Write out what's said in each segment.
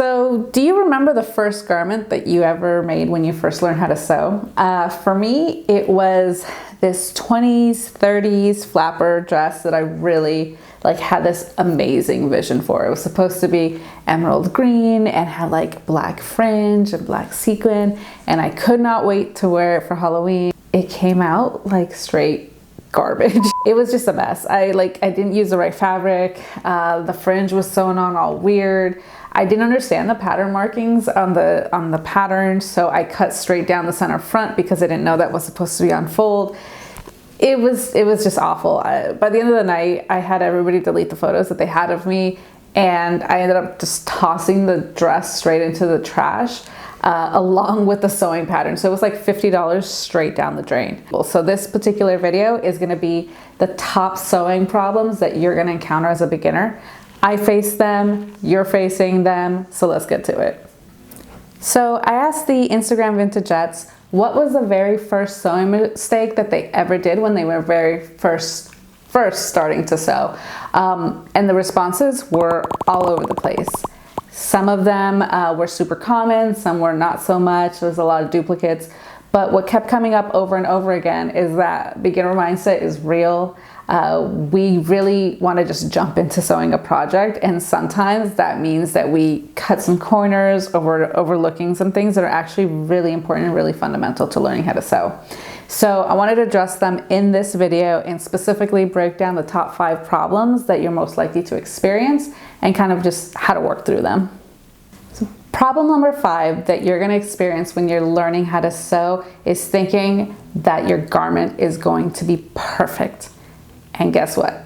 So do you remember the first garment that you ever made when you first learned how to sew? For me, it was this 20s, 30s flapper dress that I really had this amazing vision for. It was supposed to be emerald green and had like black fringe and black sequin, and I could not wait to wear it for Halloween. It came out like straight garbage. It was just a mess. I didn't use the right fabric. The fringe was sewn on all weird. I didn't understand the pattern markings on the pattern, so I cut straight down the center front because I didn't know that was supposed to be on fold. It was just awful. By the end of the night, I had everybody delete the photos that they had of me, and I ended up just tossing the dress straight into the trash along with the sewing pattern. So it was like $50 straight down the drain. So this particular video is going to be the top sewing problems that you're going to encounter as a beginner. I face them, you're facing them, so let's get to it. So I asked the Instagram Vintagettes what was the very first sewing mistake that they ever did when they were very first starting to sew. And the responses were all over the place. Some of them were super common, some were not so much. There's a lot of duplicates. But what kept coming up over and over again is that beginner mindset is real. We really want to just jump into sewing a project, and sometimes that means that we cut some corners or overlooking some things that are actually really important and really fundamental to learning how to sew. So I wanted to address them in this video and specifically break down the top 5 problems that you're most likely to experience and kind of just how to work through them. So problem number 5 that you're going to experience when you're learning how to sew is thinking that your garment is going to be perfect. And guess what?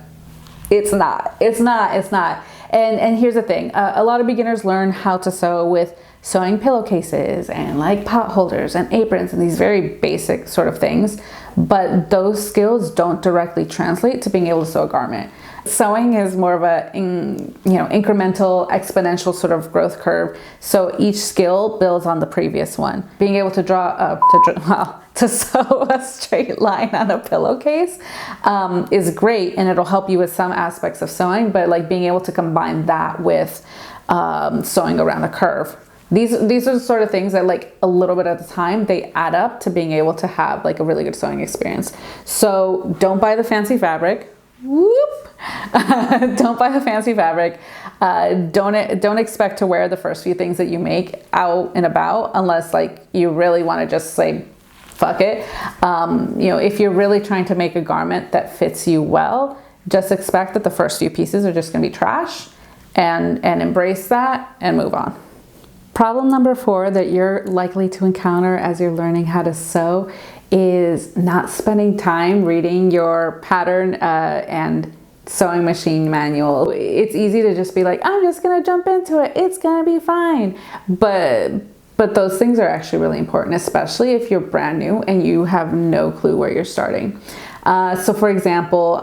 It's not. And here's the thing. A lot of beginners learn how to sew with sewing pillowcases and like pot holders and aprons and these very basic sort of things. But those skills don't directly translate to being able to sew a garment. Sewing is more of a incremental, exponential sort of growth curve. So each skill builds on the previous one. Being able to to sew a straight line on a pillowcase is great, and it'll help you with some aspects of sewing, but like being able to combine that with sewing around a curve. These are the sort of things that like a little bit at a time, they add up to being able to have like a really good sewing experience. So don't buy the fancy fabric. Whoop! Don't buy the fancy fabric. Don't expect to wear the first few things that you make out and about unless like you really want to just say fuck it. If you're really trying to make a garment that fits you well, just expect that the first few pieces are just going to be trash, and embrace that and move on. Problem number 4 that you're likely to encounter as you're learning how to sew is not spending time reading your pattern and sewing machine manual. It's easy to just be like, I'm just gonna jump into it, it's gonna be fine. But those things are actually really important, especially if you're brand new and you have no clue where you're starting. So for example,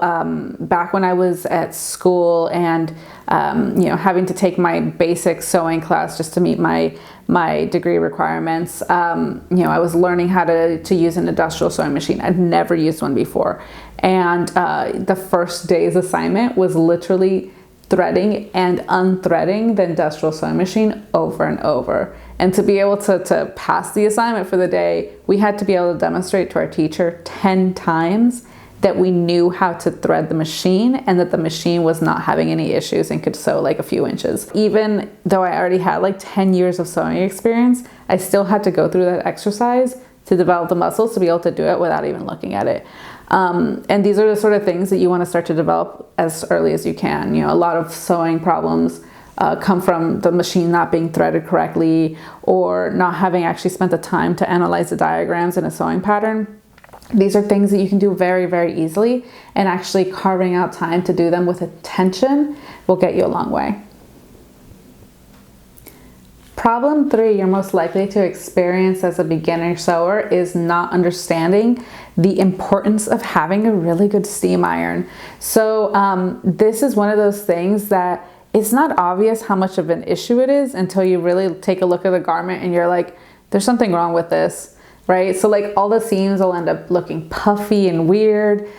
back when I was at school and having to take my basic sewing class just to meet my degree requirements, I was learning how to use an industrial sewing machine. I'd never used one before. And the first day's assignment was literally threading and unthreading the industrial sewing machine over and over. And to be able to pass the assignment for the day, we had to be able to demonstrate to our teacher 10 times that we knew how to thread the machine and that the machine was not having any issues and could sew like a few inches. Even though I already had like 10 years of sewing experience, I still had to go through that exercise to develop the muscles to be able to do it without even looking at it. And these are the sort of things that you want to start to develop as early as you can. A lot of sewing problems come from the machine not being threaded correctly or not having actually spent the time to analyze the diagrams in a sewing pattern. These are things that you can do very, very easily, and actually carving out time to do them with attention will get you a long way. Problem 3 you're most likely to experience as a beginner sewer is not understanding the importance of having a really good steam iron. So this is one of those things that it's not obvious how much of an issue it is until you really take a look at the garment and you're like, there's something wrong with this. Right? So like all the seams will end up looking puffy and weird.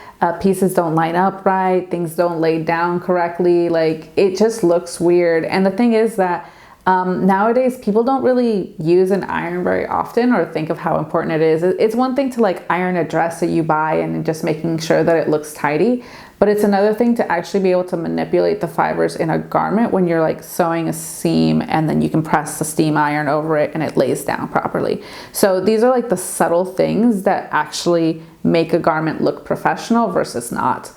Pieces don't line up right. Things don't lay down correctly. Like it just looks weird. And the thing is that Nowadays, people don't really use an iron very often or think of how important it is. It's one thing to like iron a dress that you buy and just making sure that it looks tidy, but it's another thing to actually be able to manipulate the fibers in a garment when you're like sewing a seam, and then you can press the steam iron over it and it lays down properly. So these are like the subtle things that actually make a garment look professional versus not.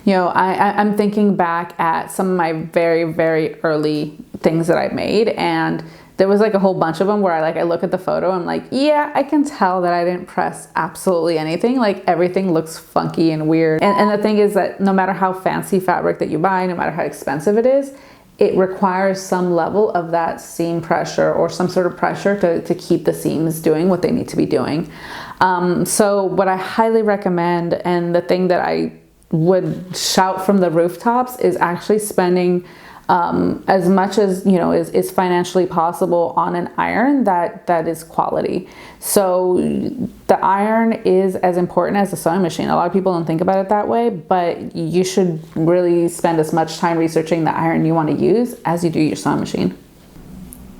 You know, I'm thinking back at some of my very, very early things that I made, and there was like a whole bunch of them where I look at the photo, I'm like, yeah, I can tell that I didn't press absolutely anything. Like everything looks funky and weird. And the thing is that no matter how fancy fabric that you buy, no matter how expensive it is, it requires some level of that seam pressure or some sort of pressure to keep the seams doing what they need to be doing. So what I highly recommend, and the thing that I would shout from the rooftops, is actually spending as much as is financially possible on an iron that is quality. So the iron is as important as the sewing machine. A lot of people don't think about it that way, but you should really spend as much time researching the iron you want to use as you do your sewing machine.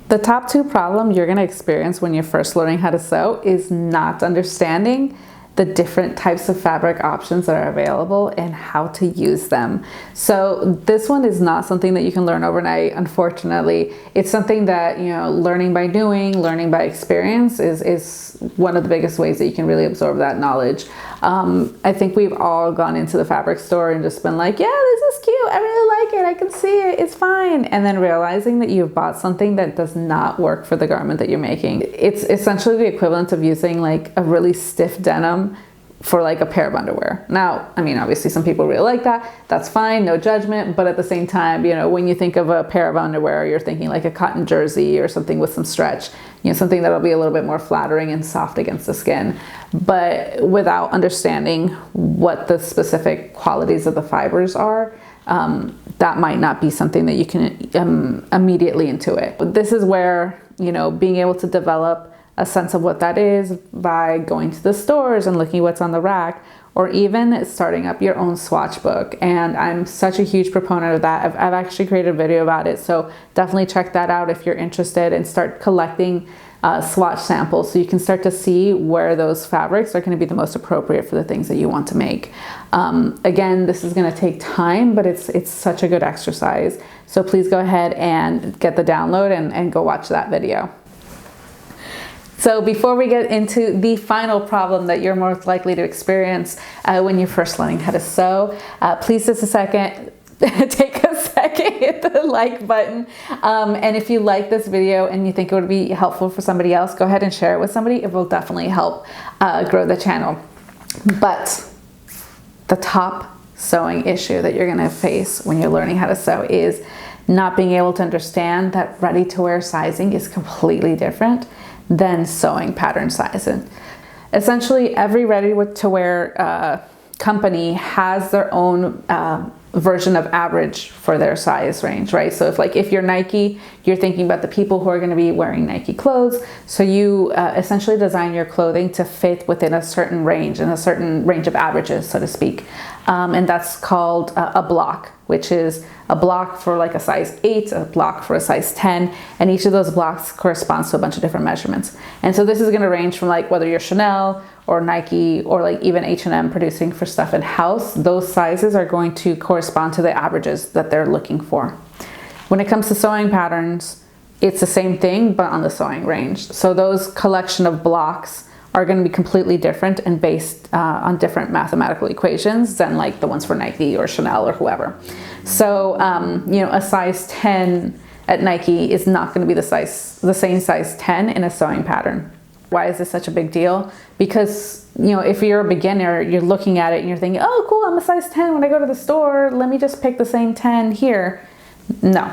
The top two problems you're going to experience when you're first learning how to sew is not understanding the different types of fabric options that are available and how to use them. So this one is not something that you can learn overnight, unfortunately. It's something that, learning by doing, learning by experience is one of the biggest ways that you can really absorb that knowledge. I think we've all gone into the fabric store and just been like, yeah, this is cute, I really like it, I can see it, it's fine. And then realizing that you've bought something that does not work for the garment that you're making. It's essentially the equivalent of using like a really stiff denim for like a pair of underwear. Now, I mean, obviously some people really like that. That's fine, no judgment. But at the same time, when you think of a pair of underwear, you're thinking like a cotton jersey or something with some stretch, something that'll be a little bit more flattering and soft against the skin. But without understanding what the specific qualities of the fibers are, that might not be something that you can immediately intuit. This is where, being able to develop a sense of what that is by going to the stores and looking what's on the rack, or even starting up your own swatch book. And I'm such a huge proponent of that. I've actually created a video about it, so definitely check that out if you're interested, and start collecting swatch samples so you can start to see where those fabrics are going to be the most appropriate for the things that you want to make. Again, this is going to take time, but it's such a good exercise. So please go ahead and get the download and go watch that video. So before we get into the final problem that you're most likely to experience when you're first learning how to sew, please take a second, hit the like button. And if you like this video and you think it would be helpful for somebody else, go ahead and share it with somebody. It will definitely help grow the channel. But the top sewing issue that you're gonna face when you're learning how to sew is not being able to understand that ready-to-wear sizing is completely different than sewing pattern sizing. Essentially, every ready-to-wear company has their own version of average for their size range, right? So if you're Nike, you're thinking about the people who are going to be wearing Nike clothes. So you essentially design your clothing to fit within a certain range, and a certain range of averages, so to speak. And that's called a block, which is a block for like a size 8, a block for a size 10, and each of those blocks corresponds to a bunch of different measurements. And so this is going to range from like whether you're Chanel or Nike or like even H&M producing for stuff in-house. Those sizes are going to correspond to the averages that they're looking for. When it comes to sewing patterns, it's the same thing, but on the sewing range. So those collection of blocks are going to be completely different and based on different mathematical equations than like the ones for Nike or Chanel or whoever. So, a size 10 at Nike is not going to be the same size 10 in a sewing pattern. Why is this such a big deal? Because, if you're a beginner, you're looking at it and you're thinking, oh, cool, I'm a size 10 when I go to the store. Let me just pick the same 10 here. No.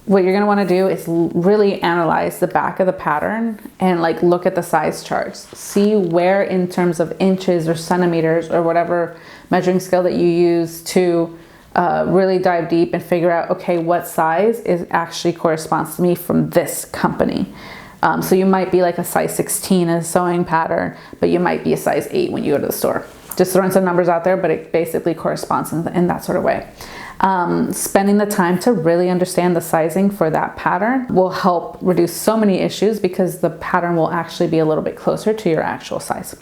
What you're going to want to do is really analyze the back of the pattern and like look at the size charts. See where in terms of inches or centimeters or whatever measuring scale that you use to really dive deep and figure out, okay, what size actually corresponds to me from this company. So you might be like a size 16 in a sewing pattern, but you might be a size 8 when you go to the store. Just throwing some numbers out there, but it basically corresponds in that sort of way. Spending the time to really understand the sizing for that pattern will help reduce so many issues because the pattern will actually be a little bit closer to your actual size.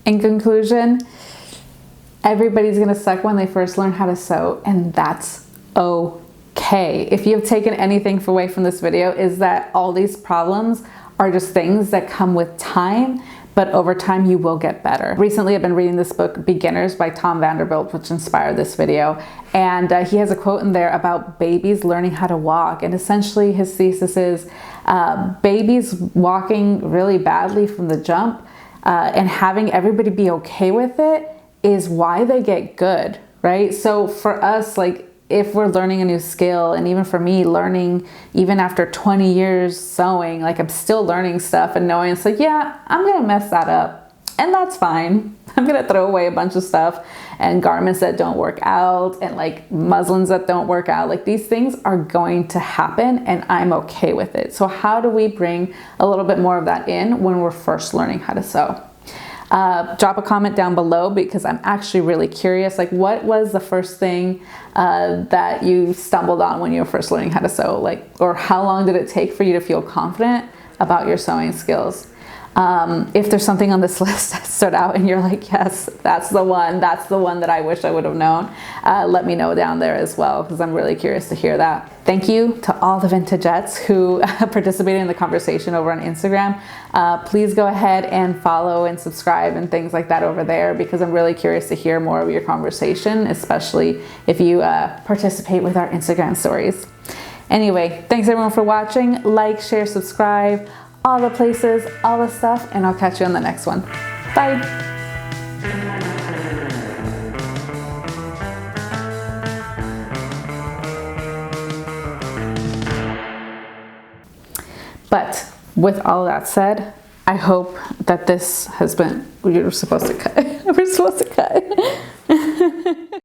In conclusion, everybody's gonna suck when they first learn how to sew, and that's okay. If you've taken anything away from this video, is that all these problems are just things that come with time, but over time you will get better. Recently I've been reading this book, Beginners by Tom Vanderbilt, which inspired this video. And he has a quote in there about babies learning how to walk. And essentially his thesis is babies walking really badly from the jump and having everybody be okay with it is why they get good, right? So for us, like, if we're learning a new skill, and even for me, learning even after 20 years sewing, like I'm still learning stuff and knowing it's like, yeah, I'm gonna mess that up, and that's fine. I'm gonna throw away a bunch of stuff and garments that don't work out and like muslins that don't work out. Like, these things are going to happen and I'm okay with it. So how do we bring a little bit more of that in when we're first learning how to sew? Drop a comment down below, because I'm actually really curious, like, what was the first thing that you stumbled on when you were first learning how to sew? Like, or how long did it take for you to feel confident about your sewing skills? If there's something on this list that stood out and you're like, yes, that's the one that I wish I would have known, let me know down there as well, because I'm really curious to hear that. Thank you to all the Vintagettes who participated in the conversation over on Instagram. Please go ahead and follow and subscribe and things like that over there, because I'm really curious to hear more of your conversation, especially if you participate with our Instagram stories. Anyway, thanks everyone for watching. Like, share, subscribe, all the places, all the stuff, and I'll catch you on the next one. Bye. But with all that said, I hope that this has been, you're supposed to cut. We're supposed to cut.